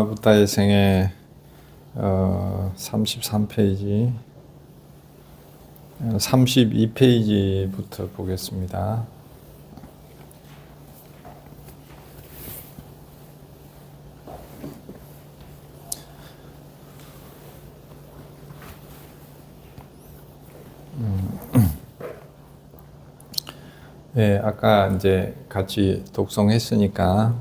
부다의 생애 33페이지 32페이지부터 보겠습니다. 네, 아까 이제 같이 독송했으니까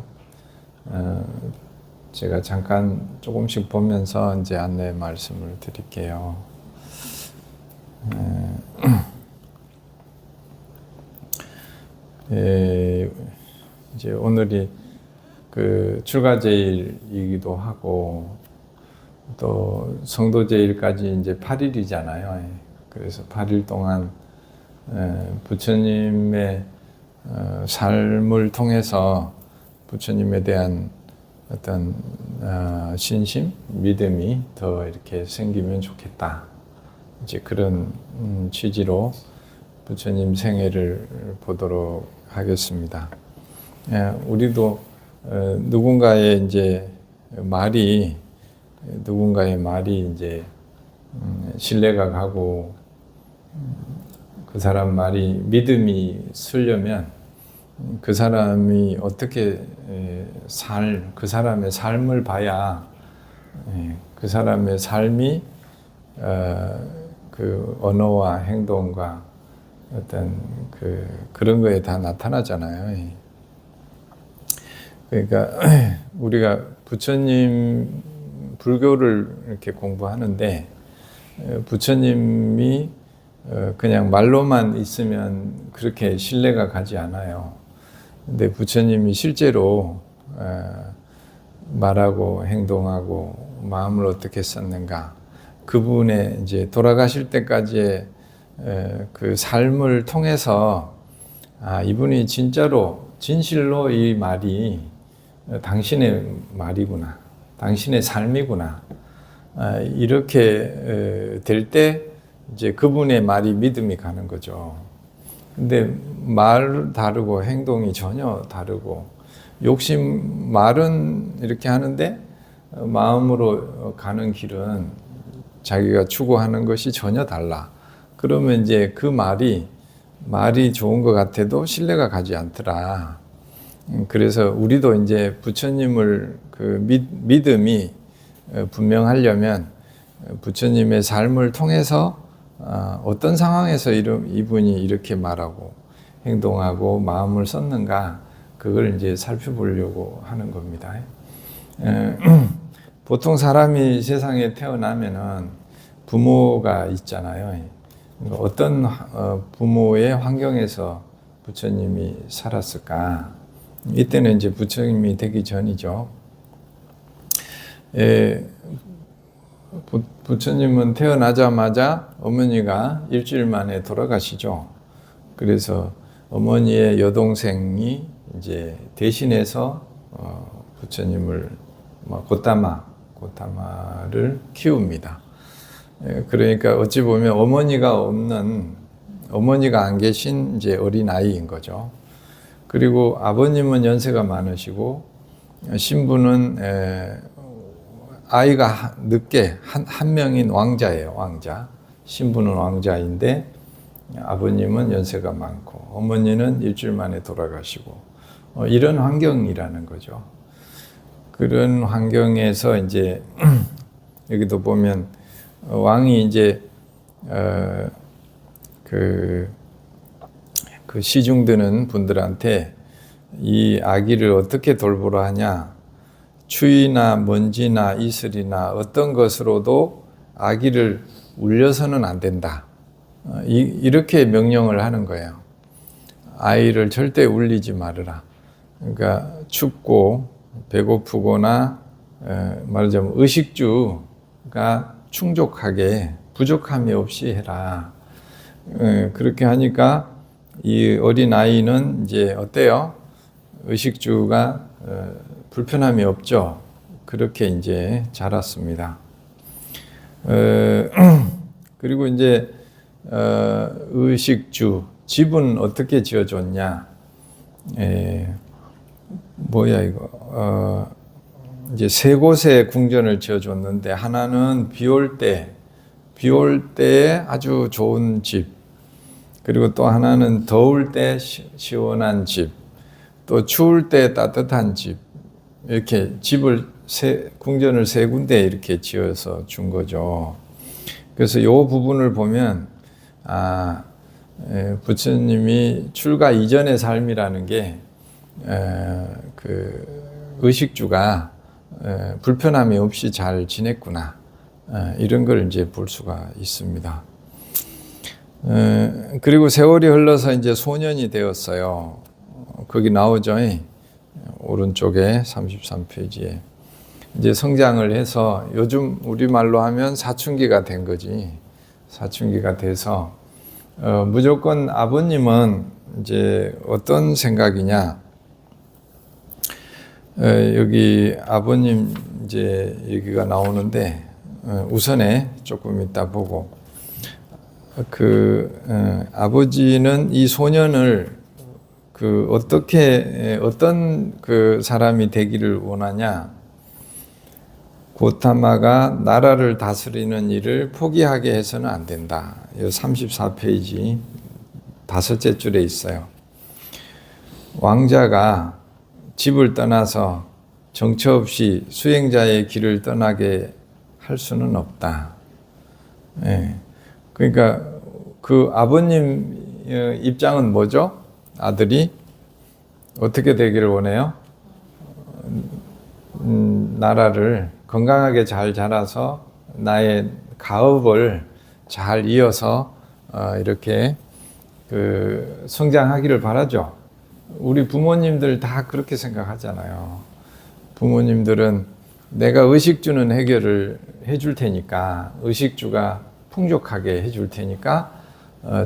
제가 잠깐 조금씩 보면서 이제 안내 말씀을 드릴게요. 이제 오늘이 그 출가제일이기도 하고 또 성도제일까지 이제 8일이잖아요. 그래서 8일 동안 부처님의 삶을 통해서 부처님에 대한 어떤 신심, 믿음이 더 이렇게 생기면 좋겠다. 이제 그런 취지로 부처님 생애를 보도록 하겠습니다. 우리도 누군가의 말이 이제 신뢰가 가고 그 사람 말이 믿음이 쓰려면 그 사람이 어떻게 그 사람의 삶을 봐야 그 사람의 삶이 그 언어와 행동과 어떤 그런 거에 다 나타나잖아요. 그러니까 우리가 부처님 불교를 이렇게 공부하는데 부처님이 그냥 말로만 있으면 그렇게 신뢰가 가지 않아요. 근데 부처님이 실제로 말하고 행동하고 마음을 어떻게 썼는가, 그분의 이제 돌아가실 때까지의 그 삶을 통해서 이분이 진실로 이 말이 당신의 말이구나, 당신의 삶이구나, 이렇게 될 때 이제 그분의 말이 믿음이 가는 거죠. 근데 말 다르고 행동이 전혀 다르고, 말은 이렇게 하는데 마음으로 가는 길은 자기가 추구하는 것이 전혀 달라. 그러면 이제 그 말이 좋은 것 같아도 신뢰가 가지 않더라. 그래서 우리도 이제 부처님을 믿음이 분명하려면 부처님의 삶을 통해서 어떤 상황에서 이분이 이렇게 말하고 행동하고 마음을 썼는가, 그걸 이제 살펴보려고 하는 겁니다. 보통 사람이 세상에 태어나면은 부모가 있잖아요. 어떤 부모의 환경에서 부처님이 살았을까? 이때는 이제 부처님이 되기 전이죠. 부처님은 태어나자마자 어머니가 일주일 만에 돌아가시죠. 그래서 어머니의 여동생이 이제 대신해서 부처님을 고타마를 키웁니다. 그러니까 어찌 보면 어머니가 안 계신 이제 어린 아이인 거죠. 그리고 아버님은 연세가 많으시고 신부는 아이가 늦게 한 명인 왕자예요, 왕자. 신부는 왕자인데 아버님은 연세가 많고 어머니는 일주일 만에 돌아가시고 이런 환경이라는 거죠. 그런 환경에서 이제 여기도 보면 왕이 이제 그 시중 드는 분들한테 이 아기를 어떻게 돌보라 하냐, 추위나 먼지나 이슬이나 어떤 것으로도 아기를 울려서는 안 된다, 이렇게 명령을 하는 거예요. 아이를 절대 울리지 말으라. 그러니까 춥고 배고프거나 말하자면 의식주가 충족하게 부족함이 없이 해라. 그렇게 하니까 이 어린 아이는 이제 어때요? 의식주가 불편함이 없죠. 그렇게 이제 자랐습니다. 그리고 이제 의식주, 집은 어떻게 지어줬냐? 뭐야 이거? 이제 세 곳에 궁전을 지어줬는데 하나는 비 올 때 아주 좋은 집, 그리고 또 하나는 더울 때 시원한 집, 또 추울 때 따뜻한 집, 이렇게 궁전을 세 군데 이렇게 지어서 준 거죠. 그래서 이 부분을 보면 부처님이 출가 이전의 삶이라는 게 그 의식주가 불편함이 없이 잘 지냈구나, 이런 걸 이제 볼 수가 있습니다. 그리고 세월이 흘러서 이제 소년이 되었어요. 거기 나오죠. 오른쪽에 33페이지에 이제 성장을 해서 요즘 우리말로 하면 사춘기가 된 거지. 사춘기가 돼서 무조건 아버님은 이제 어떤 생각이냐? 여기 아버님 이제 얘기가 나오는데 우선에 조금 이따 보고 아버지는 이 소년을 어떤 사람이 되기를 원하냐? 고타마가 나라를 다스리는 일을 포기하게 해서는 안 된다. 34페이지 5째 줄에 있어요. 왕자가 집을 떠나서 정처 없이 수행자의 길을 떠나게 할 수는 없다. 그러니까 그 아버님 입장은 뭐죠? 아들이 어떻게 되기를 원해요? 나라를 건강하게 잘 자라서 나의 가업을 잘 이어서 이렇게 성장하기를 바라죠. 우리 부모님들 다 그렇게 생각하잖아요. 부모님들은 내가 의식주는 해결을 해줄 테니까, 의식주가 풍족하게 해줄 테니까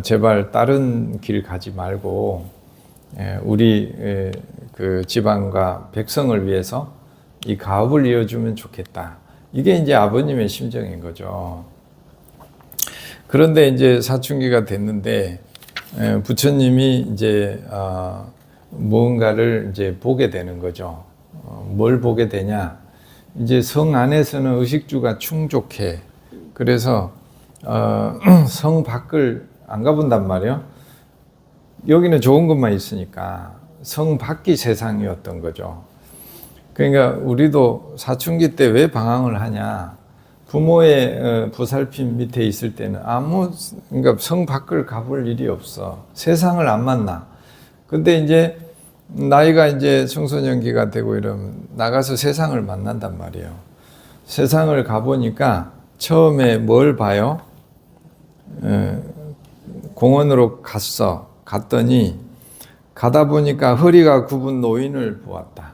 제발 다른 길 가지 말고 우리 그 지방과 백성을 위해서 이 가업을 이어주면 좋겠다. 이게 이제 아버님의 심정인 거죠. 그런데 이제 사춘기가 됐는데 부처님이 이제 무언가를 이제 보게 되는 거죠. 뭘 보게 되냐? 이제 성 안에서는 의식주가 충족해. 그래서 성 밖을 안 가본단 말이에요. 여기는 좋은 것만 있으니까 성 밖이 세상이었던 거죠. 그러니까 우리도 사춘기 때 왜 방황을 하냐? 부모의 보살핌 밑에 있을 때는 그러니까 성 밖을 가볼 일이 없어. 세상을 안 만나. 근데 이제 나이가 이제 청소년기가 되고 이러면 나가서 세상을 만난단 말이에요. 세상을 가보니까 처음에 뭘 봐요? 공원으로 갔더니 가다 보니까 허리가 굽은 노인을 보았다.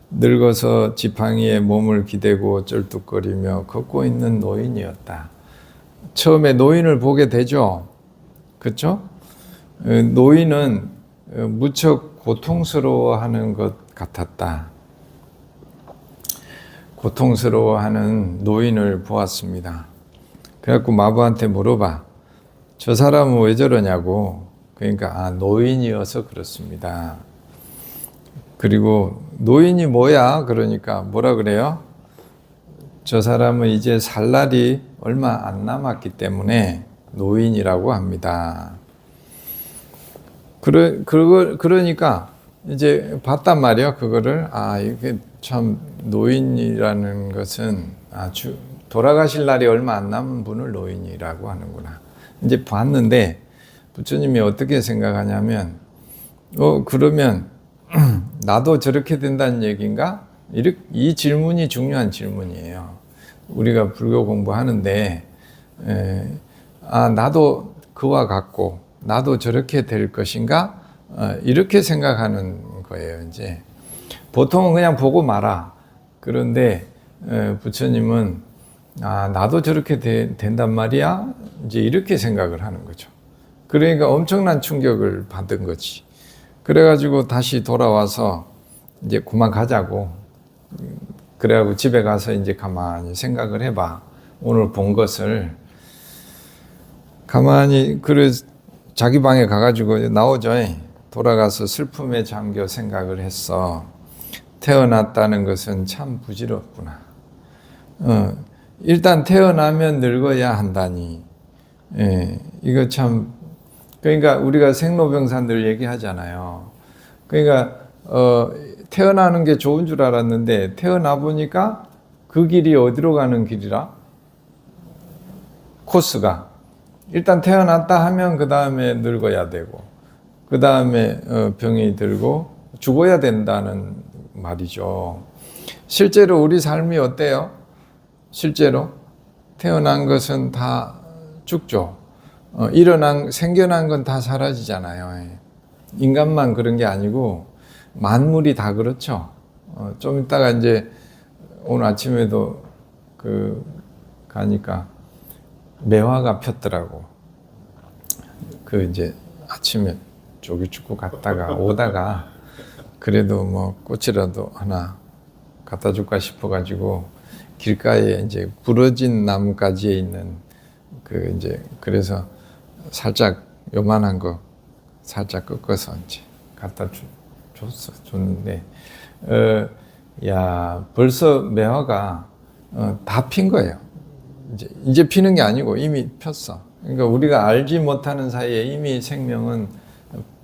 늙어서 지팡이에 몸을 기대고 쩔뚝거리며 걷고 있는 노인이었다. 처음에 노인을 보게 되죠. 그렇죠? 노인은 무척 고통스러워하는 것 같았다. 고통스러워하는 노인을 보았습니다. 그래갖고 마부한테 물어봐. 저 사람은 왜 저러냐고. 그러니까 노인이어서 그렇습니다. 그리고 노인이 뭐야? 그러니까 뭐라 그래요? 저 사람은 이제 살 날이 얼마 안 남았기 때문에 노인이라고 합니다. 그러니까 이제 봤단 말이야. 그거를 이게 참 노인이라는 것은 돌아가실 날이 얼마 안 남은 분을 노인이라고 하는구나. 이제 봤는데 부처님이 어떻게 생각하냐면 그러면 나도 저렇게 된다는 얘기인가? 이 질문이 중요한 질문이에요. 우리가 불교 공부하는데 나도 그와 같고 나도 저렇게 될 것인가? 이렇게 생각하는 거예요. 이제 보통은 그냥 보고 말아. 그런데 부처님은 나도 저렇게 된단 말이야? 이제 이렇게 생각을 하는 거죠. 그러니까 엄청난 충격을 받은 거지. 그래가지고 다시 돌아와서 이제 그만 가자고. 그래가지고 집에 가서 이제 가만히 생각을 해봐. 오늘 본 것을 가만히 자기 방에 가가지고 나오죠. 돌아가서 슬픔에 잠겨 생각을 했어. 태어났다는 것은 참 부질없구나. 일단 태어나면 늙어야 한다니. 예, 이거 참, 그러니까 우리가 생로병사들 얘기하잖아요. 그러니까, 태어나는 게 좋은 줄 알았는데, 태어나 보니까 그 길이 어디로 가는 길이라? 코스가. 일단 태어났다 하면 그 다음에 늙어야 되고, 그 다음에 병이 들고 죽어야 된다는 말이죠. 실제로 우리 삶이 어때요? 실제로 태어난 것은 다 죽죠. 생겨난 건 다 사라지잖아요. 인간만 그런 게 아니고 만물이 다 그렇죠. 좀 이따가 이제 오늘 아침에도 가니까 매화가 폈더라고. 이제 아침에 조기축구 갔다가 오다가 그래도 뭐 꽃이라도 하나 갖다 줄까 싶어가지고 길가에 이제 부러진 나뭇가지에 있는 그래서 살짝 요만한 거 살짝 꺾어서 이제 갖다 줬는데, 야, 벌써 매화가 다 핀 거예요. 이제 피는 게 아니고 이미 폈어. 그러니까 우리가 알지 못하는 사이에 이미 생명은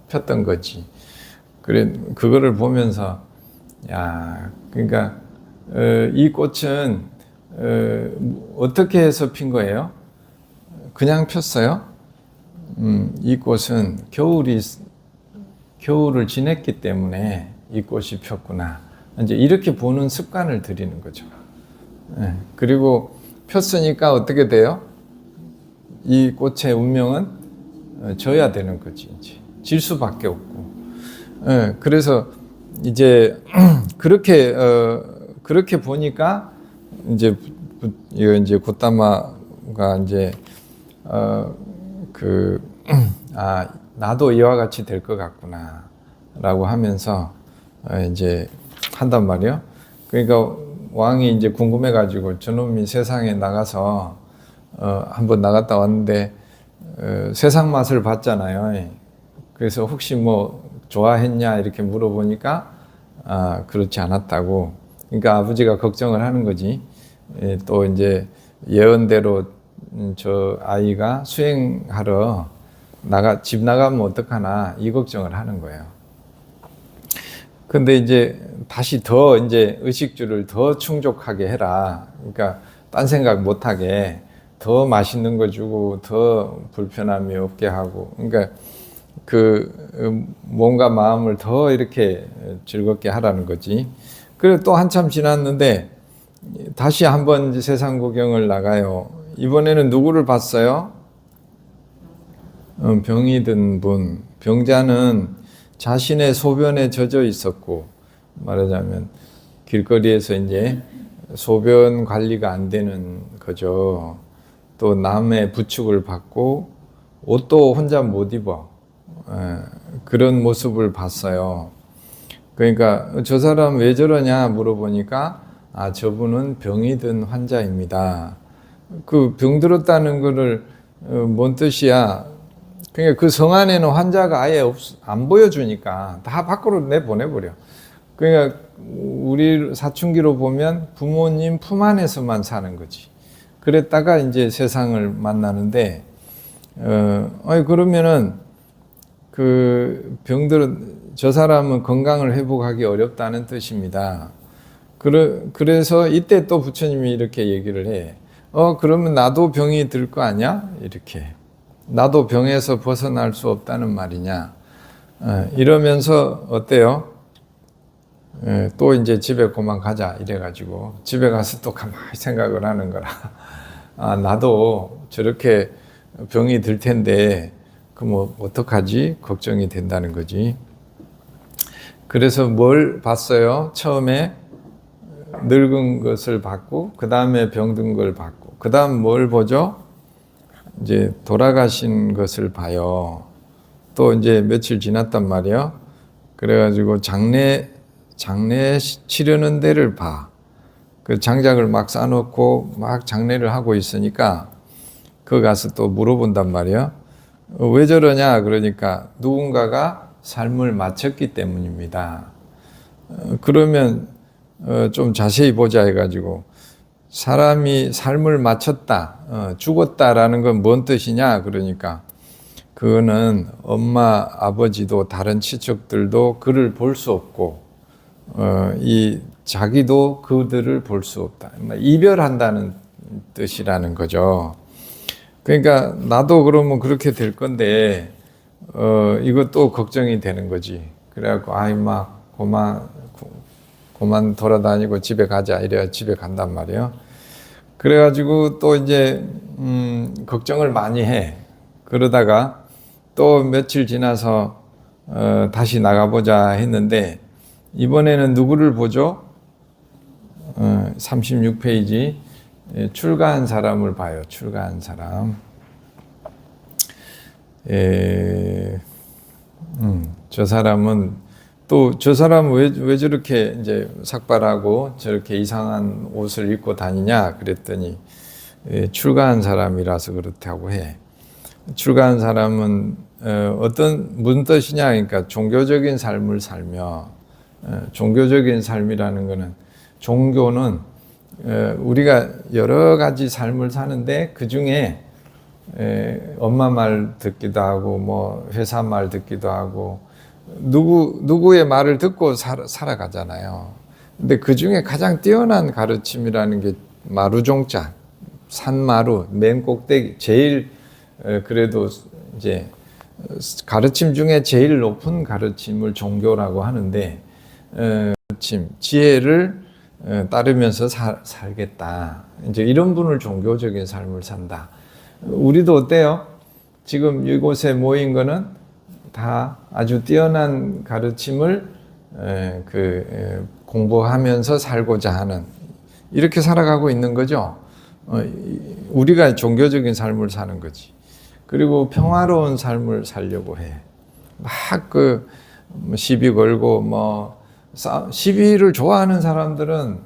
폈던 거지. 그거를 보면서, 야, 그러니까, 이 꽃은, 어떻게 해서 핀 거예요? 그냥 폈어요? 이 꽃은 겨울을 지냈기 때문에 이 꽃이 폈구나. 이제 이렇게 보는 습관을 들이는 거죠. 그리고 폈으니까 어떻게 돼요? 이 꽃의 운명은 져야 되는 거지. 이제 질 수밖에 없고. 그래서 이제 그렇게 보니까 이제 굿다마가 이제 나도 이와 같이 될 것 같구나라고 하면서 이제 한단 말이에요. 그러니까 왕이 이제 궁금해가지고 저놈이 세상에 나가서 한번 나갔다 왔는데 세상 맛을 봤잖아요. 그래서 혹시 뭐 좋아했냐 이렇게 물어보니까 그렇지 않았다고. 그러니까 아버지가 걱정을 하는 거지. 또 이제 예언대로 저 아이가 수행하러 집 나가면 어떡하나 이 걱정을 하는 거예요. 근데 이제 다시 더 이제 의식주를 더 충족하게 해라. 그러니까 딴 생각 못 하게 더 맛있는 거 주고 더 불편함이 없게 하고. 그러니까 몸과 마음을 더 이렇게 즐겁게 하라는 거지. 그리고 또 한참 지났는데 다시 한번 세상 구경을 나가요. 이번에는 누구를 봤어요? 병이 든 분. 병자는 자신의 소변에 젖어 있었고, 말하자면 길거리에서 이제 소변 관리가 안 되는 거죠. 또 남의 부축을 받고 옷도 혼자 못 입어. 그런 모습을 봤어요. 그러니까 저 사람 왜 저러냐 물어보니까 저분은 병이 든 환자입니다. 그 병 들었다는 거를 뭔 뜻이야? 그러니까 그 성 안에는 환자가 아예 안 보여주니까 다 밖으로 내보내버려. 그러니까 우리 사춘기로 보면 부모님 품 안에서만 사는 거지. 그랬다가 이제 세상을 만나는데, 그러면은 저 사람은 건강을 회복하기 어렵다는 뜻입니다. 그래서 이때 또 부처님이 이렇게 얘기를 해. 그러면 나도 병이 들 거 아니야? 이렇게. 나도 병에서 벗어날 수 없다는 말이냐. 이러면서 어때요? 또 이제 집에 그만 가자 이래가지고 집에 가서 또 가만히 생각을 하는 거라. 나도 저렇게 병이 들 텐데 그럼 어떡하지? 걱정이 된다는 거지. 그래서 뭘 봤어요? 처음에 늙은 것을 봤고, 그 다음에 병든 걸 봤고, 그 다음 뭘 보죠? 이제 돌아가신 것을 봐요. 또 이제 며칠 지났단 말이에요. 그래가지고 장례 치르는 데를 봐. 그 장작을 막 쌓아놓고 막 장례를 하고 있으니까 그 가서 또 물어본단 말이에요. 왜 저러냐? 그러니까 누군가가 삶을 마쳤기 때문입니다. 그러면 좀 자세히 보자 해가지고 사람이 삶을 마쳤다, 죽었다라는 건 뭔 뜻이냐? 그러니까 그거는 엄마, 아버지도 다른 친척들도 그를 볼 수 없고 이 자기도 그들을 볼 수 없다. 이별한다는 뜻이라는 거죠. 그러니까 나도 그러면 그렇게 될 건데 이것도 걱정이 되는 거지. 그래갖고 아이 막 그만 돌아다니고 집에 가자 이래야 집에 간단 말이에요. 그래가지고 또 이제 걱정을 많이 해. 그러다가 또 며칠 지나서 다시 나가보자 했는데 이번에는 누구를 보죠? 36페이지 출가한 사람을 봐요. 출가한 사람. 저 사람은 또 저 사람은 왜 저렇게 이제 삭발하고 저렇게 이상한 옷을 입고 다니냐 그랬더니 출가한 사람이라서 그렇다고 해. 출가한 사람은 무슨 뜻이냐 그러니까 종교적인 삶을 살며 종교적인 삶이라는 것은 종교는 우리가 여러 가지 삶을 사는데 그 중에 엄마 말 듣기도 하고 뭐 회사 말 듣기도 하고 누구의 말을 듣고 살아가잖아요. 근데 그 중에 가장 뛰어난 가르침이라는 게 마루종자, 산마루, 맨 꼭대기, 제일 그래도 이제 가르침 중에 제일 높은 가르침을 종교라고 하는데 가르침, 지혜를 따르면서 살겠다. 이제 이런 분을 종교적인 삶을 산다. 우리도 어때요? 지금 이곳에 모인 거는 다 아주 뛰어난 가르침을 공부하면서 살고자 하는 이렇게 살아가고 있는 거죠. 우리가 종교적인 삶을 사는 거지. 그리고 평화로운 삶을 살려고 해. 막 시비 걸고 시비를 좋아하는 사람들은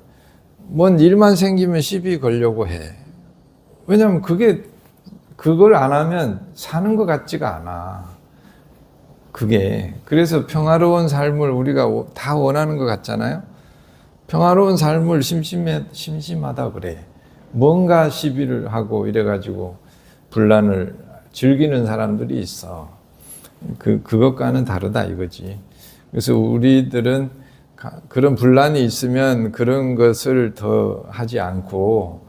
뭔 일만 생기면 시비 걸려고 해. 왜냐하면 그걸 안 하면 사는 것 같지가 않아. 그래서 평화로운 삶을 우리가 다 원하는 것 같잖아요. 평화로운 삶을 심심하다 그래. 뭔가 시비를 하고 이래가지고 분란을 즐기는 사람들이 있어. 그것과는 다르다 이거지. 그래서 우리들은 그런 분란이 있으면 그런 것을 더 하지 않고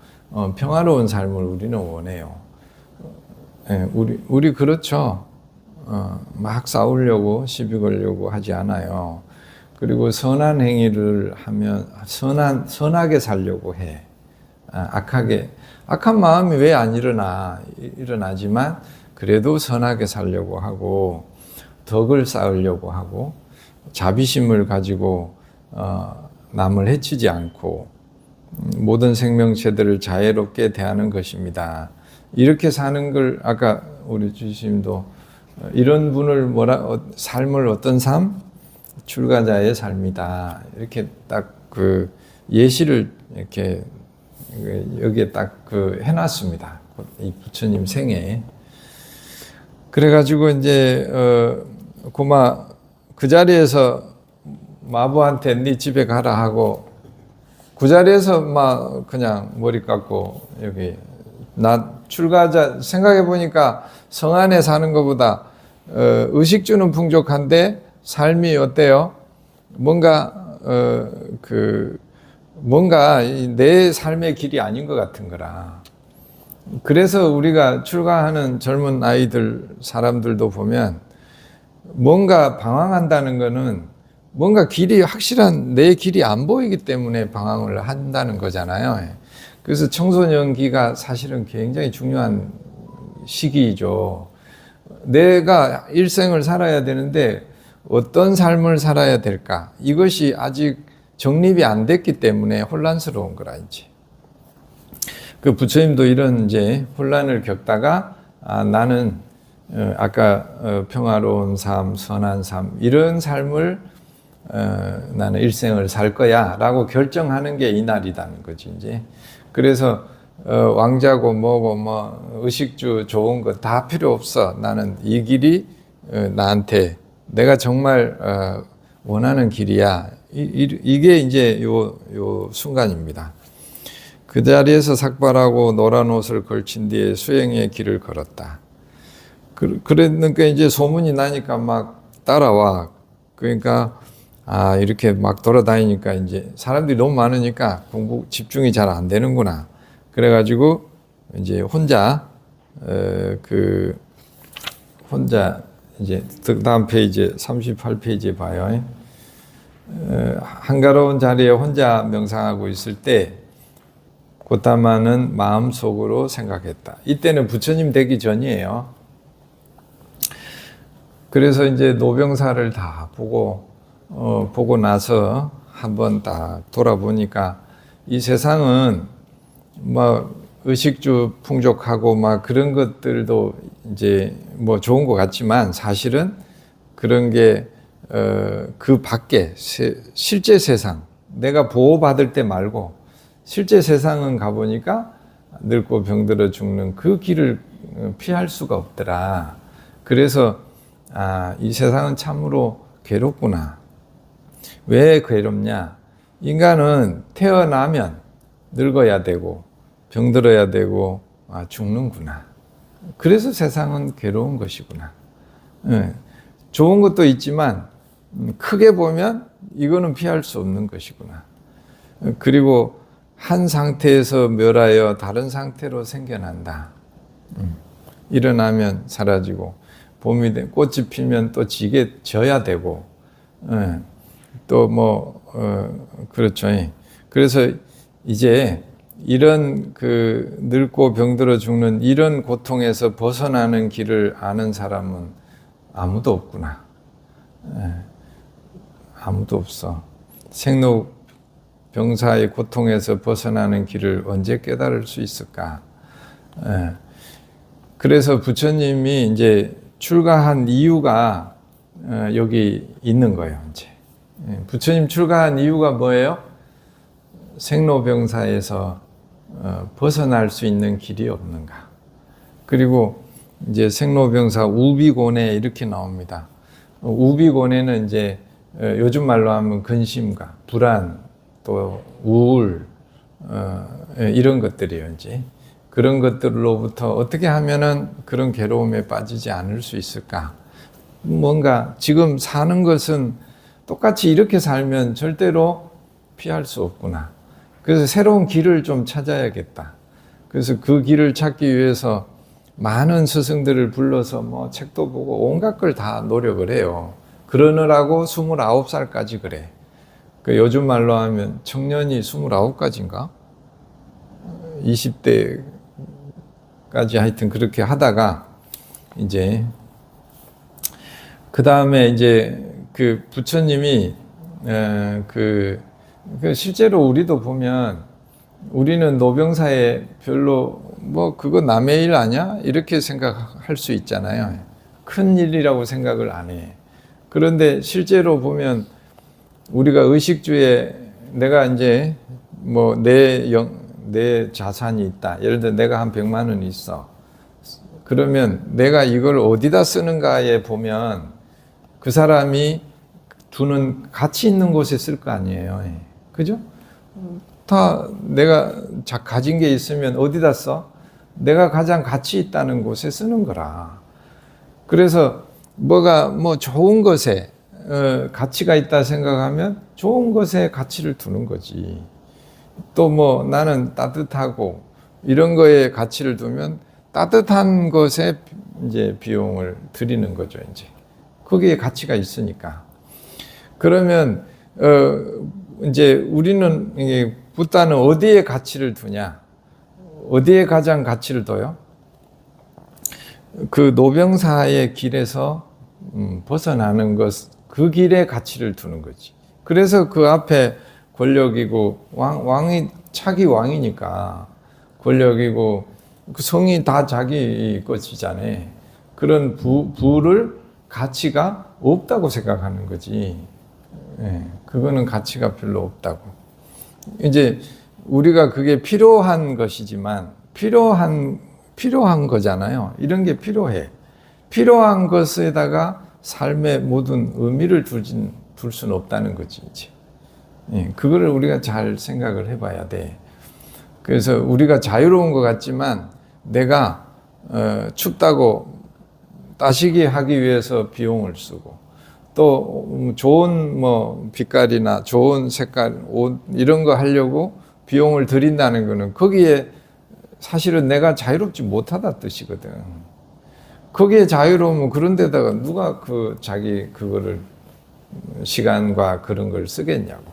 평화로운 삶을 우리는 원해요. 우리 그렇죠. 막 싸우려고 시비 걸려고 하지 않아요. 그리고 선한 행위를 하면 선하게 살려고 해. 악한 마음이 왜 안 일어나지만 그래도 선하게 살려고 하고 덕을 쌓으려고 하고 자비심을 가지고 남을 해치지 않고 모든 생명체들을 자애롭게 대하는 것입니다. 이렇게 사는 걸 아까 우리 주님도 이런 분을 삶을 어떤 삶? 출가자의 삶이다. 이렇게 딱 예시를 이렇게 여기에 딱 해놨습니다. 이 부처님 생애. 그래가지고 이제 그 자리에서 마부한테 네 집에 가라 하고 그 자리에서 막 그냥 머리 깎고 여기 나 출가자 생각해 보니까 성 안에 사는 것보다 의식주는 풍족한데 삶이 어때요? 뭔가 내 삶의 길이 아닌 것 같은 거라. 그래서 우리가 출가하는 젊은 사람들도 보면 뭔가 방황한다는 거는 뭔가 확실한 내 길이 안 보이기 때문에 방황을 한다는 거잖아요. 그래서 청소년기가 사실은 굉장히 중요한 시기이죠. 내가 일생을 살아야 되는데 어떤 삶을 살아야 될까? 이것이 아직 정립이 안 됐기 때문에 혼란스러운 거라 이제. 그 부처님도 이런 이제 혼란을 겪다가 나는 아까 평화로운 삶, 선한 삶 이런 삶을 나는 일생을 살 거야라고 결정하는 게 이날이라는 거지 이제. 그래서 왕자고 뭐고 의식주 좋은 거 다 필요 없어. 나는 이 길이 나한테 내가 정말 원하는 길이야. 이게 이제 요 순간입니다. 그 자리에서 삭발하고 노란 옷을 걸친 뒤에 수행의 길을 걸었다. 그러니까 이제 소문이 나니까 막 따라와. 그러니까 이렇게 막 돌아다니니까 이제 사람들이 너무 많으니까 공부 집중이 잘 안 되는구나. 그래가지고 이제 혼자 혼자 이제 다음 페이지 38페이지에 봐요. 한가로운 자리에 혼자 명상하고 있을 때 고타마는 마음속으로 생각했다. 이때는 부처님 되기 전이에요. 그래서 이제 노병사를 다 보고 나서 한번 딱 돌아보니까 이 세상은 뭐 의식주 풍족하고 막 그런 것들도 이제 뭐 좋은 것 같지만 사실은 그런 게 그 밖에 실제 세상, 내가 보호받을 때 말고 실제 세상은 가보니까 늙고 병들어 죽는 그 길을 피할 수가 없더라. 그래서 이 세상은 참으로 괴롭구나. 왜 괴롭냐? 인간은 태어나면 늙어야 되고 병들어야 되고 죽는구나. 그래서 세상은 괴로운 것이구나. 좋은 것도 있지만 크게 보면 이거는 피할 수 없는 것이구나. 그리고 한 상태에서 멸하여 다른 상태로 생겨난다. 일어나면 사라지고 봄이 돼 꽃이 피면 또 져야 되고 또 뭐 그렇죠. 그래서 이제 이런 그 늙고 병들어 죽는 이런 고통에서 벗어나는 길을 아는 사람은 아무도 없구나. 아무도 없어. 생로병사의 고통에서 벗어나는 길을 언제 깨달을 수 있을까? 그래서 부처님이 이제 출가한 이유가 여기 있는 거예요. 이제 부처님 출가한 이유가 뭐예요? 생로병사에서 벗어날 수 있는 길이 없는가? 그리고 이제 생로병사 우비고뇌 이렇게 나옵니다. 우비고뇌는 이제 요즘 말로 하면 근심과 불안, 또 우울 이런 것들이에요. 이제 그런 것들로부터 어떻게 하면은 그런 괴로움에 빠지지 않을 수 있을까? 뭔가 지금 사는 것은 똑같이 이렇게 살면 절대로 피할 수 없구나. 그래서 새로운 길을 좀 찾아야겠다. 그래서 그 길을 찾기 위해서 많은 스승들을 불러서 뭐 책도 보고 온갖 걸 다 노력을 해요. 그러느라고 29살까지 그래. 그 요즘 말로 하면 청년이 29까지인가? 20대까지 하여튼 그렇게 하다가 이제 그 다음에 이제 그 부처님이 실제로 우리도 보면 우리는 노병사에 별로 뭐 그거 남의 일 아니야? 이렇게 생각할 수 있잖아요. 큰 일이라고 생각을 안 해. 그런데 실제로 보면 우리가 의식주에 내가 이제 뭐 내 자산이 있다. 예를 들어 내가 한 100만 원이 있어. 그러면 내가 이걸 어디다 쓰는가에 보면 그 사람이 두는 가치 있는 곳에 쓸 거 아니에요. 그죠? 다 내가 가진 게 있으면 어디다 써? 내가 가장 가치 있다는 곳에 쓰는 거라. 그래서 뭐가 뭐 좋은 것에 가치가 있다 생각하면 좋은 것에 가치를 두는 거지. 또 뭐 나는 따뜻하고 이런 거에 가치를 두면 따뜻한 것에 이제 비용을 들이는 거죠. 이제 거기에 가치가 있으니까. 그러면 이제 우리는 이게 붓다는 어디에 가치를 두냐? 어디에 가장 가치를 둬요? 그 노병사의 길에서 벗어나는 것, 그 길에 가치를 두는 거지. 그래서 그 앞에 권력이고 왕이 차기 왕이니까 권력이고 그 성이 다 자기 것이잖아요. 그런 부를 가치가 없다고 생각하는 거지. 그거는 가치가 별로 없다고. 이제 우리가 그게 필요한 것이지만 필요한 거잖아요. 이런 게 필요해. 필요한 것에다가 삶의 모든 의미를 둘 수는 없다는 거지, 이제. 예, 그거를 우리가 잘 생각을 해봐야 돼. 그래서 우리가 자유로운 것 같지만 내가 춥다고 따시게 하기 위해서 비용을 쓰고 또 좋은 뭐 빛깔이나 좋은 색깔 옷 이런 거 하려고 비용을 들인다는 거는 거기에 사실은 내가 자유롭지 못하다 뜻이거든. 거기에 자유로우면 그런 데다가 누가 그 자기 그거를 시간과 그런 걸 쓰겠냐고.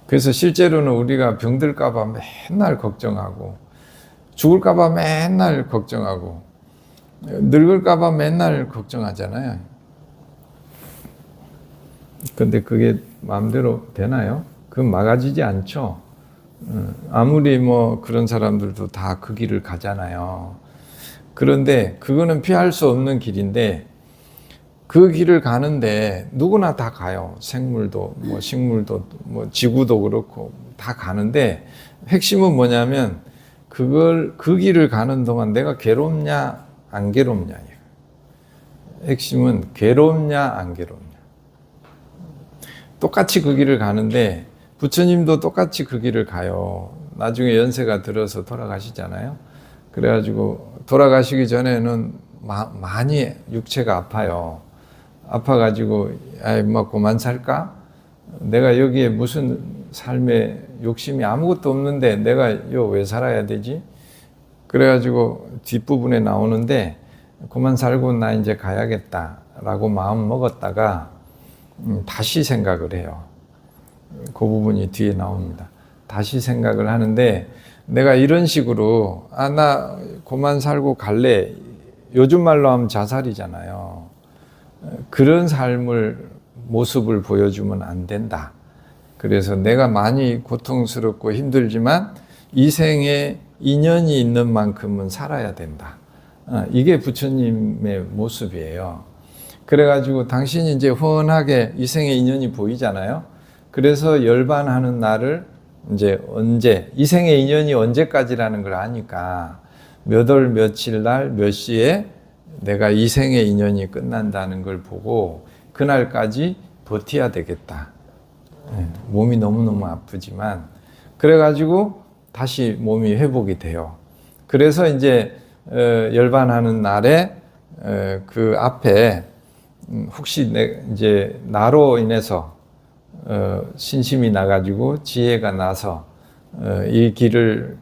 그래서 실제로는 우리가 병들까봐 맨날 걱정하고 죽을까봐 맨날 걱정하고 늙을까봐 맨날 걱정하잖아요. 근데 그게 마음대로 되나요? 그건 막아지지 않죠. 아무리 뭐 그런 사람들도 다 그 길을 가잖아요. 그런데 그거는 피할 수 없는 길인데 그 길을 가는데 누구나 다 가요. 생물도 뭐 식물도 뭐 지구도 그렇고 다 가는데 핵심은 뭐냐면 그 길을 가는 동안 내가 괴롭냐 안 괴롭냐. 핵심은 괴롭냐 안 괴롭냐. 똑같이 그 길을 가는데 부처님도 똑같이 그 길을 가요. 나중에 연세가 들어서 돌아가시잖아요. 그래가지고 돌아가시기 전에는 많이 육체가 아파요. 아파가지고 뭐 그만 살까? 내가 여기에 무슨 삶에 욕심이 아무것도 없는데 내가 요 왜 살아야 되지? 그래가지고 뒷부분에 나오는데 그만 살고 나 이제 가야겠다라고 마음 먹었다가 다시 생각을 해요. 그 부분이 뒤에 나옵니다. 다시 생각을 하는데 내가 이런 식으로 나 그만 살고 갈래. 요즘 말로 하면 자살이잖아요. 그런 삶을 모습을 보여주면 안 된다. 그래서 내가 많이 고통스럽고 힘들지만 이 생에 인연이 있는 만큼은 살아야 된다. 이게 부처님의 모습이에요. 그래가지고 당신이 이제 훤하게 이 생에 인연이 보이잖아요. 그래서 열반하는 날을 이제 언제, 이 생의 인연이 언제까지라는 걸 아니까 몇 월 며칠 날 몇 시에 내가 이 생의 인연이 끝난다는 걸 보고 그날까지 버텨야 되겠다. 몸이 너무너무 아프지만 그래가지고 다시 몸이 회복이 돼요. 그래서 이제 열반하는 날에 그 앞에 혹시 이제 나로 인해서 신심이 나가지고 지혜가 나서 이 길을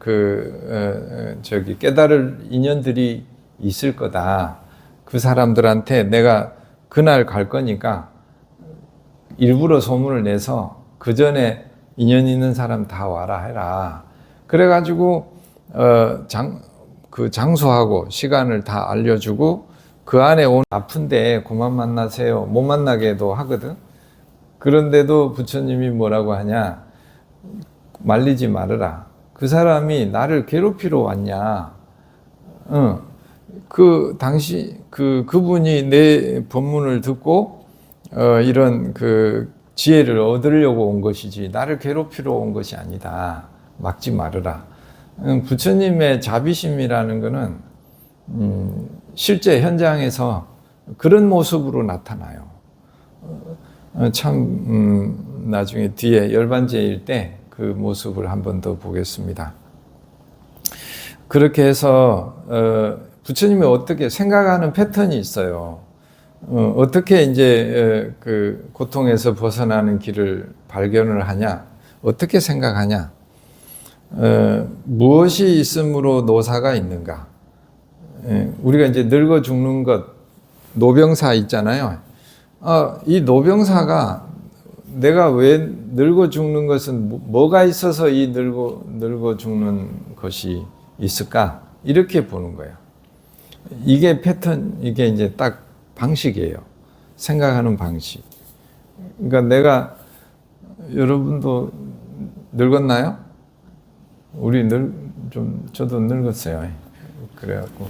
깨달을 인연들이 있을 거다. 그 사람들한테 내가 그날 갈 거니까 일부러 소문을 내서 그 전에 인연 있는 사람 다 와라 해라. 그래가지고 그 장소하고 시간을 다 알려주고 그 안에 온 아픈데 그만 만나세요. 못 만나게도 하거든. 그런데도 부처님이 뭐라고 하냐? 말리지 말아라. 그 사람이 나를 괴롭히러 왔냐? 그분이 내 법문을 듣고 이런 그 지혜를 얻으려고 온 것이지 나를 괴롭히러 온 것이 아니다. 막지 말아라. 부처님의 자비심이라는 것은 실제 현장에서 그런 모습으로 나타나요. 참 나중에 뒤에 열반제일 때 그 모습을 한 번 더 보겠습니다. 그렇게 해서 부처님이 어떻게 생각하는 패턴이 있어요. 어떻게 이제 그 고통에서 벗어나는 길을 발견을 하냐? 어떻게 생각하냐? 무엇이 있음으로 노사가 있는가? 우리가 이제 늙어 죽는 것, 노병사 있잖아요. 이 노병사가 내가 왜 늙어 죽는 것은 뭐가 있어서 이 늙어 죽는 것이 있을까? 이렇게 보는 거예요. 이게 패턴, 이게 이제 딱 방식이에요. 생각하는 방식. 그러니까 내가, 여러분도 늙었나요? 저도 늙었어요. 그래갖고.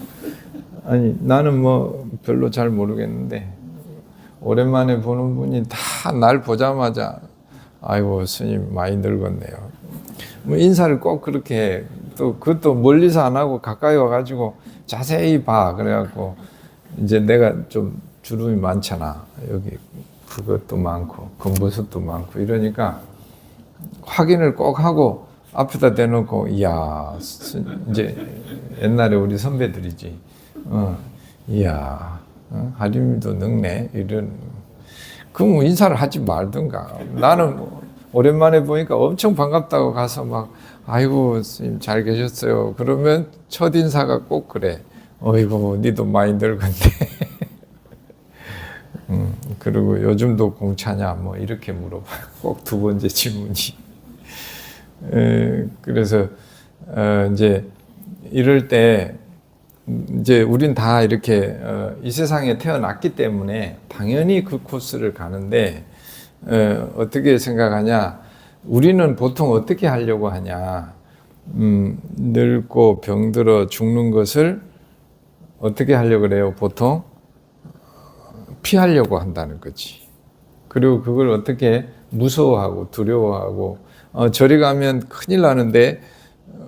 아니, 나는 뭐 별로 잘 모르겠는데, 오랜만에 보는 분이 다 날 보자마자, 아이고, 스님 많이 늙었네요. 뭐 인사를 꼭 그렇게 해. 또 그것도 멀리서 안 하고 가까이 와가지고 자세히 봐. 그래갖고, 이제 내가 좀 주름이 많잖아. 여기 그것도 많고 검버섯도 많고 이러니까 확인을 꼭 하고 앞에다 대놓고 이야 이제 옛날에 우리 선배들이지 이야 하림이도 늙네 이런 그럼 인사를 하지 말든가. 나는 뭐 오랜만에 보니까 엄청 반갑다고 가서 막 아이고 스님 잘 계셨어요 그러면 첫 인사가 꼭 그래. 어이구 니도 많이 늙었네. 그리고 요즘도 공차냐 뭐 이렇게 물어봐. 꼭 두 번째 질문이. 그래서 이제 이럴 때 이제 우린 다 이렇게 이 세상에 태어났기 때문에 당연히 그 코스를 가는데 어떻게 생각하냐? 우리는 보통 어떻게 하려고 하냐? 늙고 병들어 죽는 것을 어떻게 하려고 그래요? 보통 피하려고 한다는 거지. 그리고 그걸 어떻게 무서워하고 두려워하고 저리 가면 큰일 나는데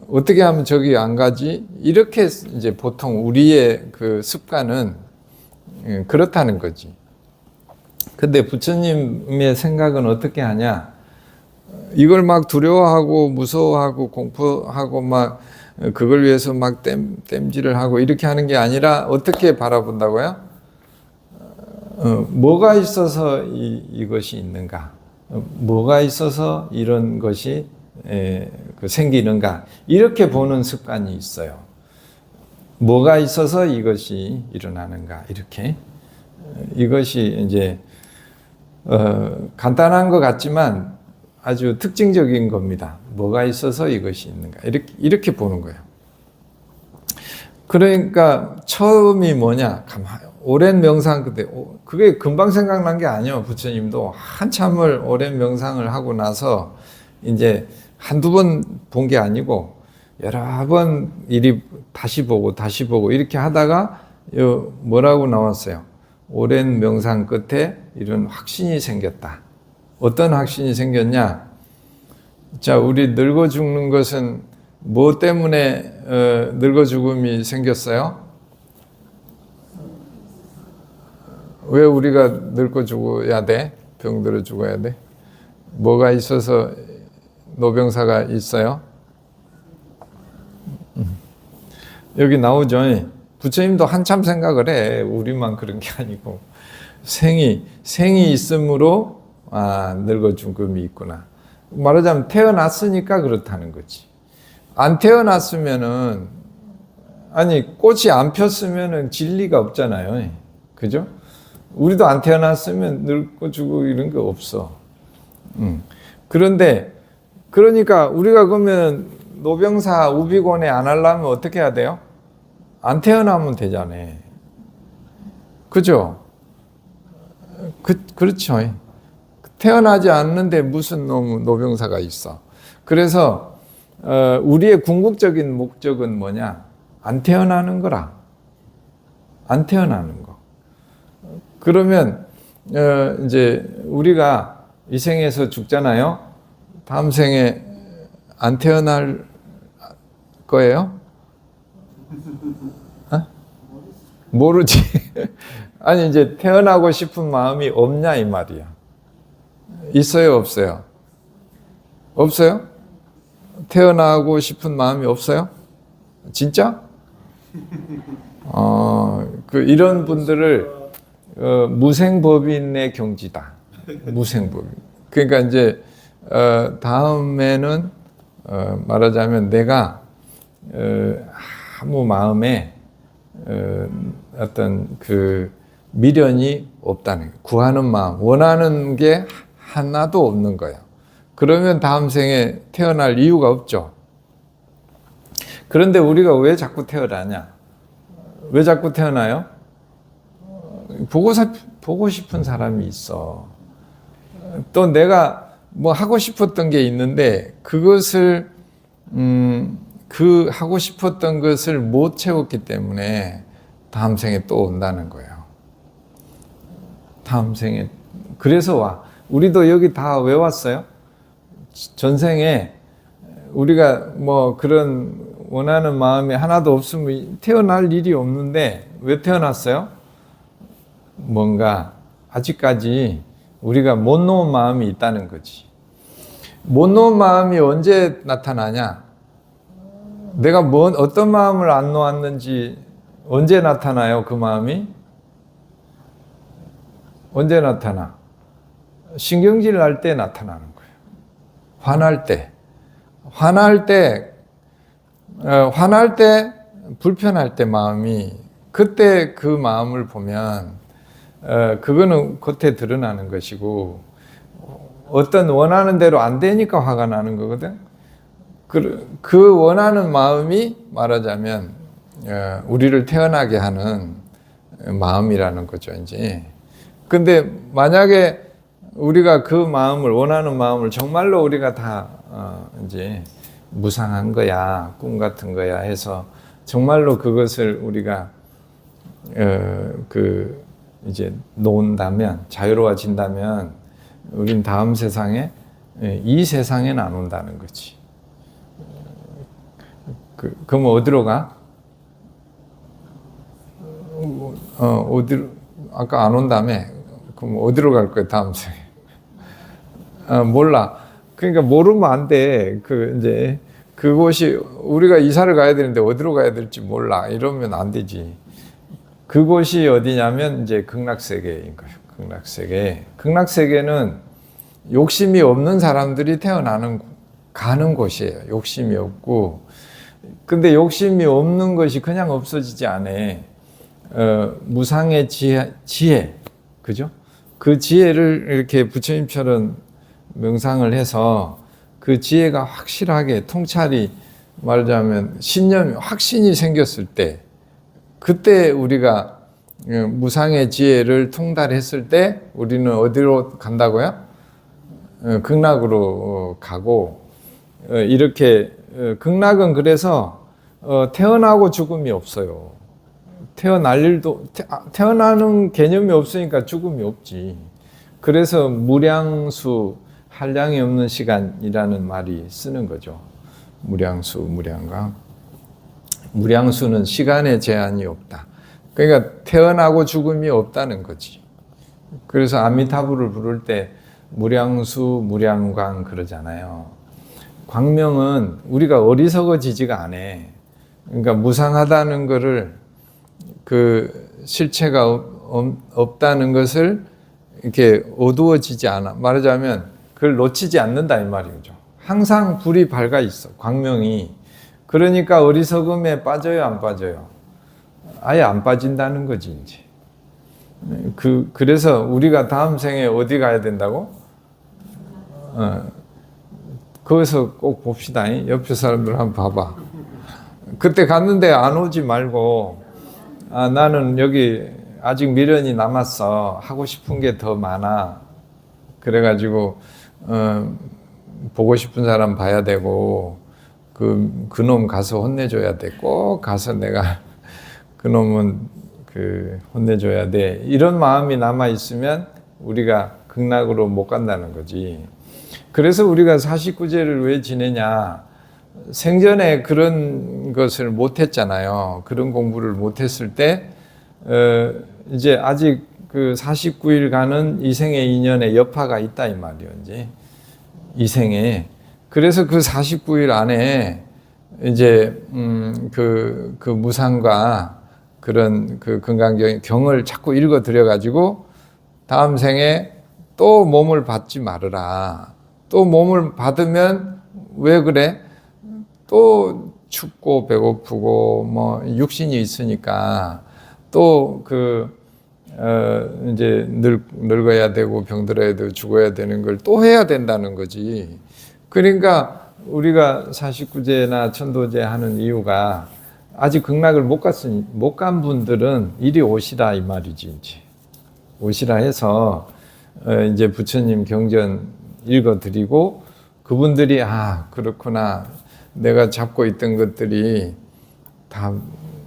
어떻게 하면 저기 안 가지? 이렇게 이제 보통 우리의 그 습관은 그렇다는 거지. 근데 부처님의 생각은 어떻게 하냐? 이걸 막 두려워하고 무서워하고 공포하고 막 그걸 위해서 막 땜질을 하고 이렇게 하는 게 아니라 어떻게 바라본다고요? 뭐가 있어서 이것이 있는가? 뭐가 있어서 이런 것이 생기는가? 이렇게 보는 습관이 있어요. 뭐가 있어서 이것이 일어나는가? 이렇게. 이것이 이제 간단한 것 같지만 아주 특징적인 겁니다. 뭐가 있어서 이것이 있는가? 이렇게 보는 거예요. 그러니까 처음이 뭐냐? 오랜 명상 그게 금방 생각난 게 아니에요. 부처님도 한참을 오랜 명상을 하고 나서 이제 한두 번 본 게 아니고 여러 번 이리 다시 보고 이렇게 하다가 뭐라고 나왔어요? 오랜 명상 끝에 이런 확신이 생겼다. 어떤 확신이 생겼냐? 자, 우리 늙어 죽는 것은 뭐 때문에 늙어 죽음이 생겼어요? 왜 우리가 늙어 죽어야 돼? 병들어 죽어야 돼? 뭐가 있어서 노병사가 있어요? 여기 나오죠. 부처님도 한참 생각을 해. 우리만 그런 게 아니고 생이 있으므로 늙어 죽음이 있구나. 말하자면 태어났으니까 그렇다는 거지. 안 태어났으면은 꽃이 안 폈으면은 진리가 없잖아요. 그죠? 우리도 안 태어났으면 늙고 죽고 이런 거 없어. 그런데 그러니까 우리가 그러면 노병사 우비곤에 안 하려면 어떻게 해야 돼요? 안 태어나면 되잖아. 그죠? 그렇죠. 태어나지 않는데 무슨 노병사가 있어. 그래서 우리의 궁극적인 목적은 뭐냐? 안 태어나는 거라. 안 태어나는 거. 그러면 이제 우리가 이 생에서 죽잖아요. 다음 생에 안 태어날 거예요? 모르지. 아니 이제 태어나고 싶은 마음이 없냐 이 말이야. 있어요, 없어요? 없어요? 태어나고 싶은 마음이 없어요? 진짜? 이런 분들을 무생법인의 경지다. 무생법인. 그러니까 이제 다음에는 말하자면 내가 아무 마음에 어떤 그 미련이 없다는 거예요. 구하는 마음, 원하는 게 하나도 없는 거예요. 그러면 다음 생에 태어날 이유가 없죠. 그런데 우리가 왜 자꾸 태어나냐? 왜 자꾸 태어나요? 보고 싶은 사람이 있어. 또 내가 뭐 하고 싶었던 게 있는데 그것을 그 하고 싶었던 것을 못 채웠기 때문에 다음 생에 또 온다는 거예요. 다음 생에. 그래서 와. 우리도 여기 다 왜 왔어요? 전생에 우리가 뭐 그런 원하는 마음이 하나도 없으면 태어날 일이 없는데 왜 태어났어요? 뭔가 아직까지 우리가 못 놓은 마음이 있다는 거지. 못 놓은 마음이 언제 나타나냐? 내가 어떤 마음을 안 놓았는지 언제 나타나요? 그 마음이? 언제 나타나? 신경질 날 때 나타나는 거예요. 화날 때. 화날 때, 불편할 때 마음이, 그때 그 마음을 보면, 그거는 겉에 드러나는 것이고, 어떤 원하는 대로 안 되니까 화가 나는 거거든. 그 원하는 마음이 말하자면, 우리를 태어나게 하는 마음이라는 거죠, 이제. 근데 만약에 우리가 그 마음을, 원하는 마음을 정말로 우리가 다, 이제, 무상한 거야, 꿈 같은 거야 해서 정말로 그것을 우리가, 이제 놓는다면, 자유로워진다면, 우린 다음 세상에, 이 세상에는 안 온다는 거지. 그럼 어디로 가? 어디로, 아까 안 온다며. 그럼 어디로 갈 거야, 다음 생에? 몰라. 그러니까 모르면 안 돼. 이제, 그곳이, 우리가 이사를 가야 되는데 어디로 가야 될지 몰라. 이러면 안 되지. 그곳이 어디냐면, 이제 극락세계인 거예요. 극락세계. 극락세계는 욕심이 없는 사람들이 가는 곳이에요. 욕심이 없고. 근데 욕심이 없는 것이 그냥 없어지지 않아. 무상의 지혜. 그죠? 그 지혜를 이렇게 부처님처럼 명상을 해서 그 지혜가 확실하게 통찰이 말하자면 신념이 확신이 생겼을 때, 그때 우리가 무상의 지혜를 통달했을 때 우리는 어디로 간다고요? 극락으로 가고, 이렇게 극락은 그래서 태어나고 죽음이 없어요. 태어나는 개념이 없으니까 죽음이 없지. 그래서 무량수, 한량이 없는 시간이라는 말이 쓰는 거죠. 무량수, 무량강. 무량수는 시간에 제한이 없다. 그러니까 태어나고 죽음이 없다는 거지. 그래서 아미타불을 부를 때 무량수, 무량광 그러잖아요. 광명은 우리가 어리석어지지가 않아. 그러니까 무상하다는 것을, 그 실체가 없다는 것을 이렇게 어두워지지 않아. 말하자면 그걸 놓치지 않는다 이 말이죠. 항상 불이 밝아 있어, 광명이. 그러니까 어리석음에 빠져요, 안 빠져요? 아예 안 빠진다는 거지, 이제. 그래서 우리가 다음 생에 어디 가야 된다고? 거기서 꼭 봅시다. 옆에 사람들 한번 봐봐. 그때 갔는데 안 오지 말고, 나는 여기 아직 미련이 남았어. 하고 싶은 게 더 많아. 그래가지고, 보고 싶은 사람 봐야 되고, 그놈 가서 혼내줘야 돼. 꼭 가서 내가 그놈은 혼내줘야 돼. 이런 마음이 남아있으면 우리가 극락으로 못 간다는 거지. 그래서 우리가 49제를 왜 지내냐. 생전에 그런 것을 못했잖아요. 그런 공부를 못했을 때, 이제 아직 그 49일간은 이생의 인연의 여파가 있다 이 말이에요. 이제 이생에. 그래서 그 49일 안에 이제 그 무상과 그런 그 금강경을 자꾸 읽어 드려 가지고 다음 생에 또 몸을 받지 말으라. 또 몸을 받으면 왜 그래? 또 춥고 배고프고 뭐 육신이 있으니까 또 이제 늙어야 되고 병들어야 되고 죽어야 되는 걸 또 해야 된다는 거지. 그러니까 우리가 49제나 천도제 하는 이유가 아직 극락을 못 간 분들은 이리 오시라 이 말이지. 이제 오시라 해서 이제 부처님 경전 읽어드리고 그분들이 그렇구나. 내가 잡고 있던 것들이 다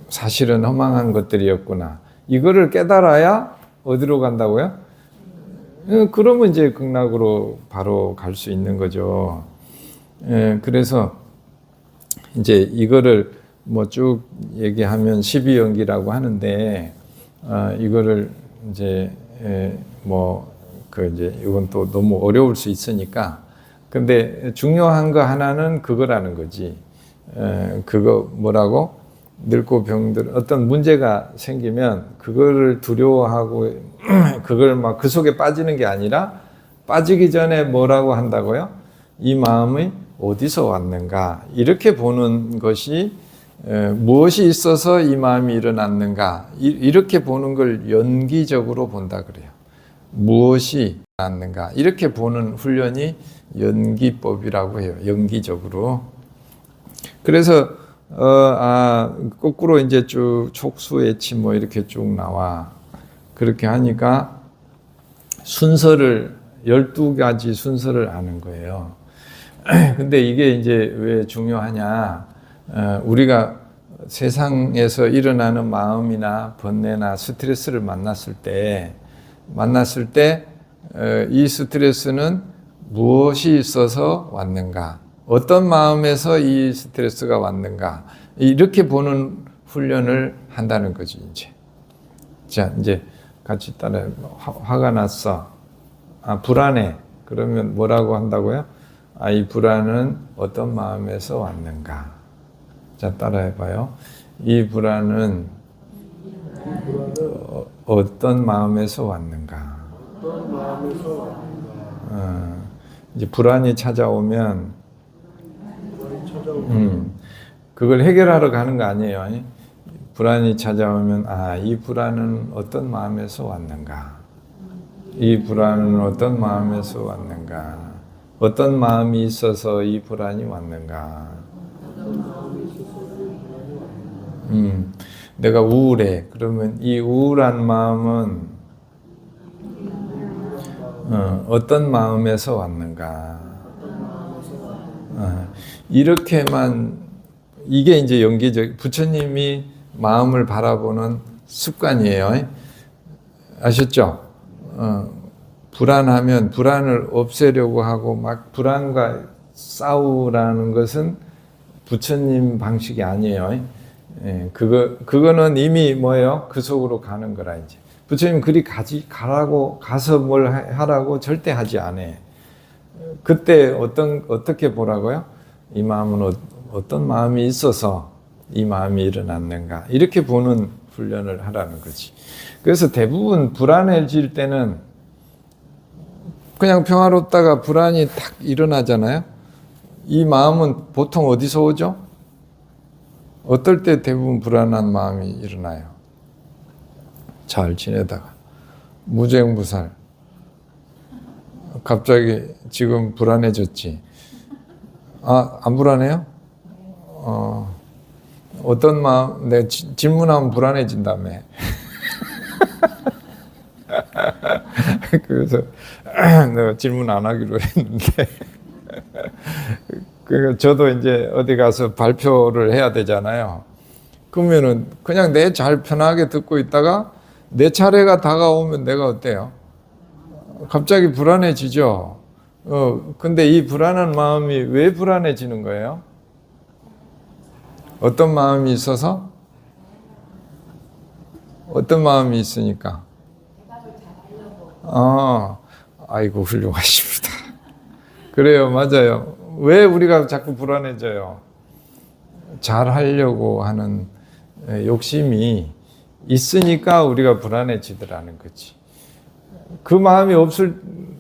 사실은 허망한 것들이었구나. 이거를 깨달아야 어디로 간다고요? 그러면 이제 극락으로 바로 갈 수 있는 거죠. 그래서 이제 이거를 뭐 쭉 얘기하면 12연기라고 하는데, 이거를 이제 뭐 그 이제 이건 또 너무 어려울 수 있으니까. 근데 중요한 거 하나는 그거라는 거지. 그거 뭐라고? 늙고 병들 어떤 문제가 생기면 그거를 두려워하고 그걸 막 그 속에 빠지는 게 아니라 빠지기 전에 뭐라고 한다고요? 이 마음이 어디서 왔는가? 이렇게 보는 것이 무엇이 있어서 이 마음이 일어났는가? 이렇게 보는 걸 연기적으로 본다 그래요. 무엇이 일어났는가? 이렇게 보는 훈련이 연기법이라고 해요. 연기적으로. 그래서 거꾸로 이제 쭉 촉수애치 뭐 이렇게 쭉 나와. 그렇게 하니까 순서를 12가지 순서를 아는 거예요. 근데 이게 이제 왜 중요하냐? 우리가 세상에서 일어나는 마음이나 번뇌나 스트레스를 만났을 때 이 스트레스는 무엇이 있어서 왔는가? 어떤 마음에서 이 스트레스가 왔는가? 이렇게 보는 훈련을 한다는 거지, 이제. 자, 이제 같이 따라해. 화가 났어. 불안해. 그러면 뭐라고 한다고요? 이 불안은 어떤 마음에서 왔는가? 자, 따라해봐요. 이 불안은 어떤 마음에서 왔는가? 이제 불안이 찾아오면 그걸 해결하러 가는 거 아니에요. 불안이 찾아오면 이 불안은 어떤 마음에서 왔는가? 이 불안은 어떤 마음에서 왔는가? 어떤 마음이 있어서 이 불안이 왔는가? 내가 우울해. 그러면 이 우울한 마음은 어떤 마음에서 왔는가? 이렇게만 이게 이제 연기적 부처님이 마음을 바라보는 습관이에요. 아셨죠? 불안하면 불안을 없애려고 하고 막 불안과 싸우라는 것은 부처님 방식이 아니에요. 그거는 이미 뭐예요? 그 속으로 가는 거라 이제. 부처님 그리 가서 뭘 하라고 절대 하지 않아요. 그때 어떻게 보라고요? 이 마음은 어떤 마음이 있어서 이 마음이 일어났는가? 이렇게 보는 훈련을 하라는 거지. 그래서 대부분 불안해질 때는 그냥 평화롭다가 불안이 탁 일어나잖아요. 이 마음은 보통 어디서 오죠? 어떨 때 대부분 불안한 마음이 일어나요? 잘 지내다가 무쟁무살 갑자기 지금 불안해졌지. 안 불안해요? 어떤 마음, 내 질문하면 불안해진다며. 그래서 내가 질문 안 하기로 했는데. 그러니까 저도 이제 어디 가서 발표를 해야 되잖아요. 그러면은 그냥 내 잘 편하게 듣고 있다가 내 차례가 다가오면 내가 어때요? 갑자기 불안해지죠. 근데 이 불안한 마음이 왜 불안해지는 거예요? 어떤 마음이 있어서? 어떤 마음이 있으니까? 아이고 훌륭하십니다. 그래요, 맞아요. 왜 우리가 자꾸 불안해져요? 잘하려고 하는 욕심이 있으니까 우리가 불안해지더라는 거지. 그 마음이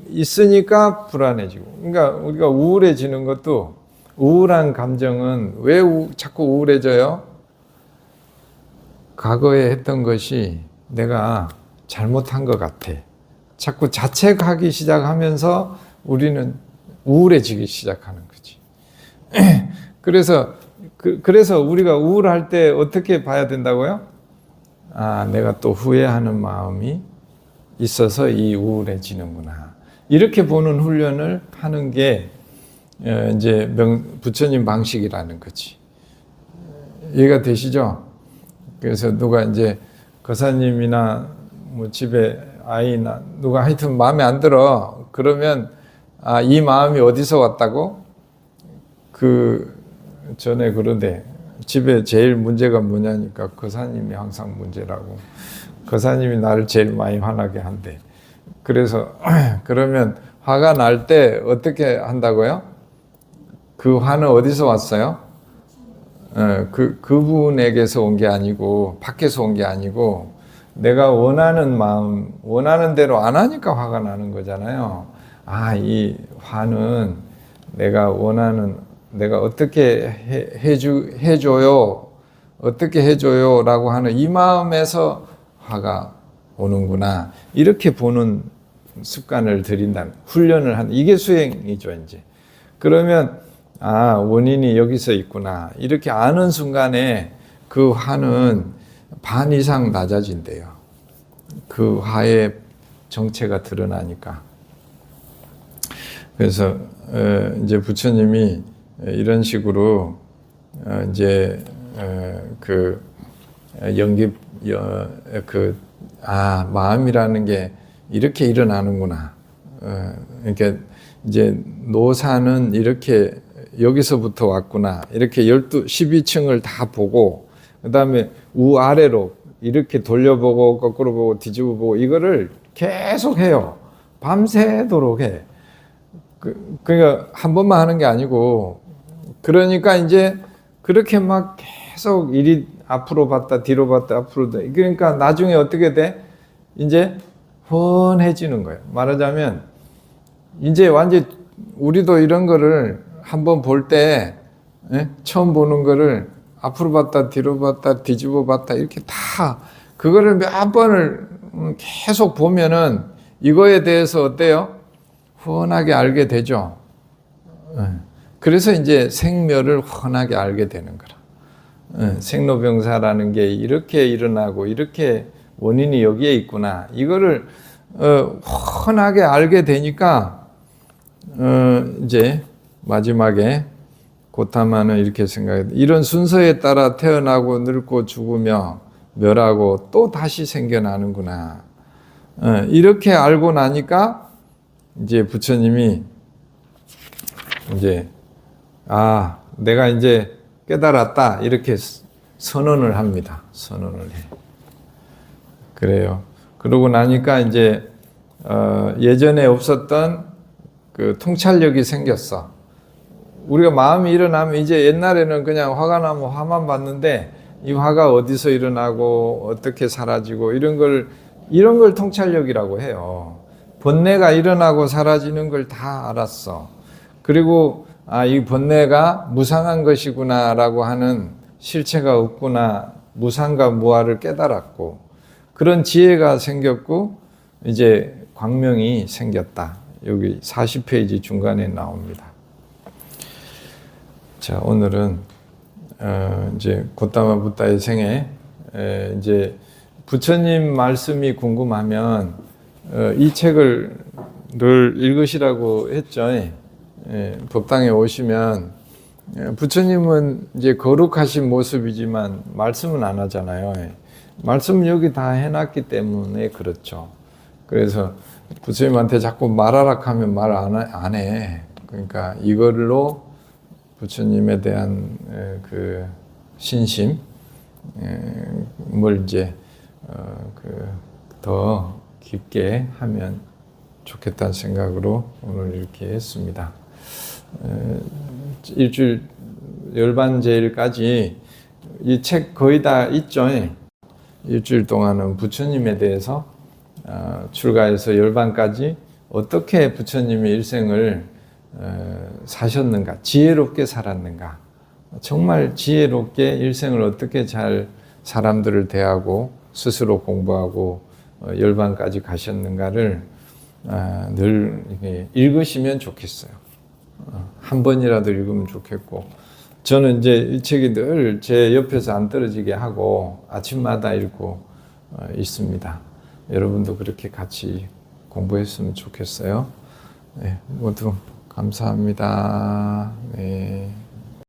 있으니까 불안해지고. 그러니까 우리가 우울해지는 것도 우울한 감정은 왜 자꾸 우울해져요? 과거에 했던 것이 내가 잘못한 것 같아. 자꾸 자책하기 시작하면서 우리는 우울해지기 시작하는 거지. 그래서 우리가 우울할 때 어떻게 봐야 된다고요? 내가 또 후회하는 마음이 있어서 이 우울해지는구나. 이렇게 보는 훈련을 하는 게 이제 부처님 방식이라는 거지. 이해가 되시죠? 그래서 누가 이제 거사님이나 뭐 집에 아이나 누가 하여튼 마음에 안 들어. 그러면 이 마음이 어디서 왔다고? 전에 그러대. 집에 제일 문제가 뭐냐니까 거사님이 항상 문제라고. 거사님이 나를 제일 많이 화나게 한대. 그래서 그러면 화가 날 때 어떻게 한다고요? 그 화는 어디서 왔어요? 그분에게서 온 게 아니고 밖에서 온 게 아니고 내가 원하는 마음, 원하는 대로 안 하니까 화가 나는 거잖아요. 아, 이 화는 내가 원하는, 내가 어떻게 해줘요? 어떻게 해줘요? 라고 하는 이 마음에서 화가 오는구나. 이렇게 보는 습관을 들인다는, 훈련을 하는, 이게 수행이죠, 이제. 그러면, 아, 원인이 여기서 있구나. 이렇게 아는 순간에 그 화는 반 이상 낮아진대요. 그 화의 정체가 드러나니까. 그래서 이제 부처님이 이런 식으로 이제 그 마음이라는 게 이렇게 일어나는구나. 그러니까 이제 노사는 이렇게 여기서부터 왔구나. 이렇게 12층을 다 보고 그다음에 우아래로 이렇게 돌려보고 거꾸로 보고 뒤집어 보고 이거를 계속 해요. 밤새도록 해. 그러니까 한 번만 하는 게 아니고 그러니까 이제 그렇게 막 계속 이리 앞으로 봤다 뒤로 봤다 앞으로 봤다. 그러니까 나중에 어떻게 돼? 이제 훤해지는 거예요. 말하자면 이제 완전 우리도 이런 거를 한번 볼 때 처음 보는 거를 앞으로 봤다 뒤로 봤다 뒤집어 봤다 이렇게 다 그거를 몇 번을 계속 보면은 이거에 대해서 어때요? 훤하게 알게 되죠. 그래서 이제 생멸을 훤하게 알게 되는 거라. 생로병사라는 게 이렇게 일어나고 이렇게 원인이 여기에 있구나. 이거를 훤하게 알게 되니까 이제 마지막에 고타마는 이렇게 생각해요. 이런 순서에 따라 태어나고 늙고 죽으며 멸하고 또 다시 생겨나는구나. 이렇게 알고 나니까 이제 부처님이 이제 내가 이제 깨달았다 이렇게 선언을 합니다. 선언을 해. 그래요. 그러고 나니까 이제 예전에 없었던 그 통찰력이 생겼어. 우리가 마음이 일어나면 이제 옛날에는 그냥 화가 나면 화만 봤는데 이 화가 어디서 일어나고 어떻게 사라지고 이런 걸 통찰력이라고 해요. 번뇌가 일어나고 사라지는 걸 다 알았어. 그리고 이 번뇌가 무상한 것이구나라고 하는 실체가 없구나, 무상과 무아를 깨달았고 그런 지혜가 생겼고 이제 광명이 생겼다. 여기 40페이지 중간에 나옵니다. 자, 오늘은 이제 고타마 부다의 생애 이제 부처님 말씀이 궁금하면 이 책을 늘 읽으시라고 했죠. 법당에 오시면 부처님은 이제 거룩하신 모습이지만 말씀은 안 하잖아요. 말씀은 여기 다 해놨기 때문에 그렇죠. 그래서 부처님한테 자꾸 말하라 하면 말 안 해. 그러니까 이걸로 부처님에 대한 그 신심을 이제 더 깊게 하면 좋겠다는 생각으로 오늘 이렇게 했습니다. 일주일 열반제일까지 이 책 거의 다 있죠. 일주일 동안은 부처님에 대해서 출가해서 열반까지 어떻게 부처님의 일생을 사셨는가, 지혜롭게 살았는가, 정말 지혜롭게 일생을 어떻게 잘 사람들을 대하고 스스로 공부하고 열반까지 가셨는가를 늘 읽으시면 좋겠어요. 한 번이라도 읽으면 좋겠고, 저는 이제 이 책이 늘 제 옆에서 안 떨어지게 하고 아침마다 읽고 있습니다. 여러분도 그렇게 같이 공부했으면 좋겠어요. 네, 모두 감사합니다. 네.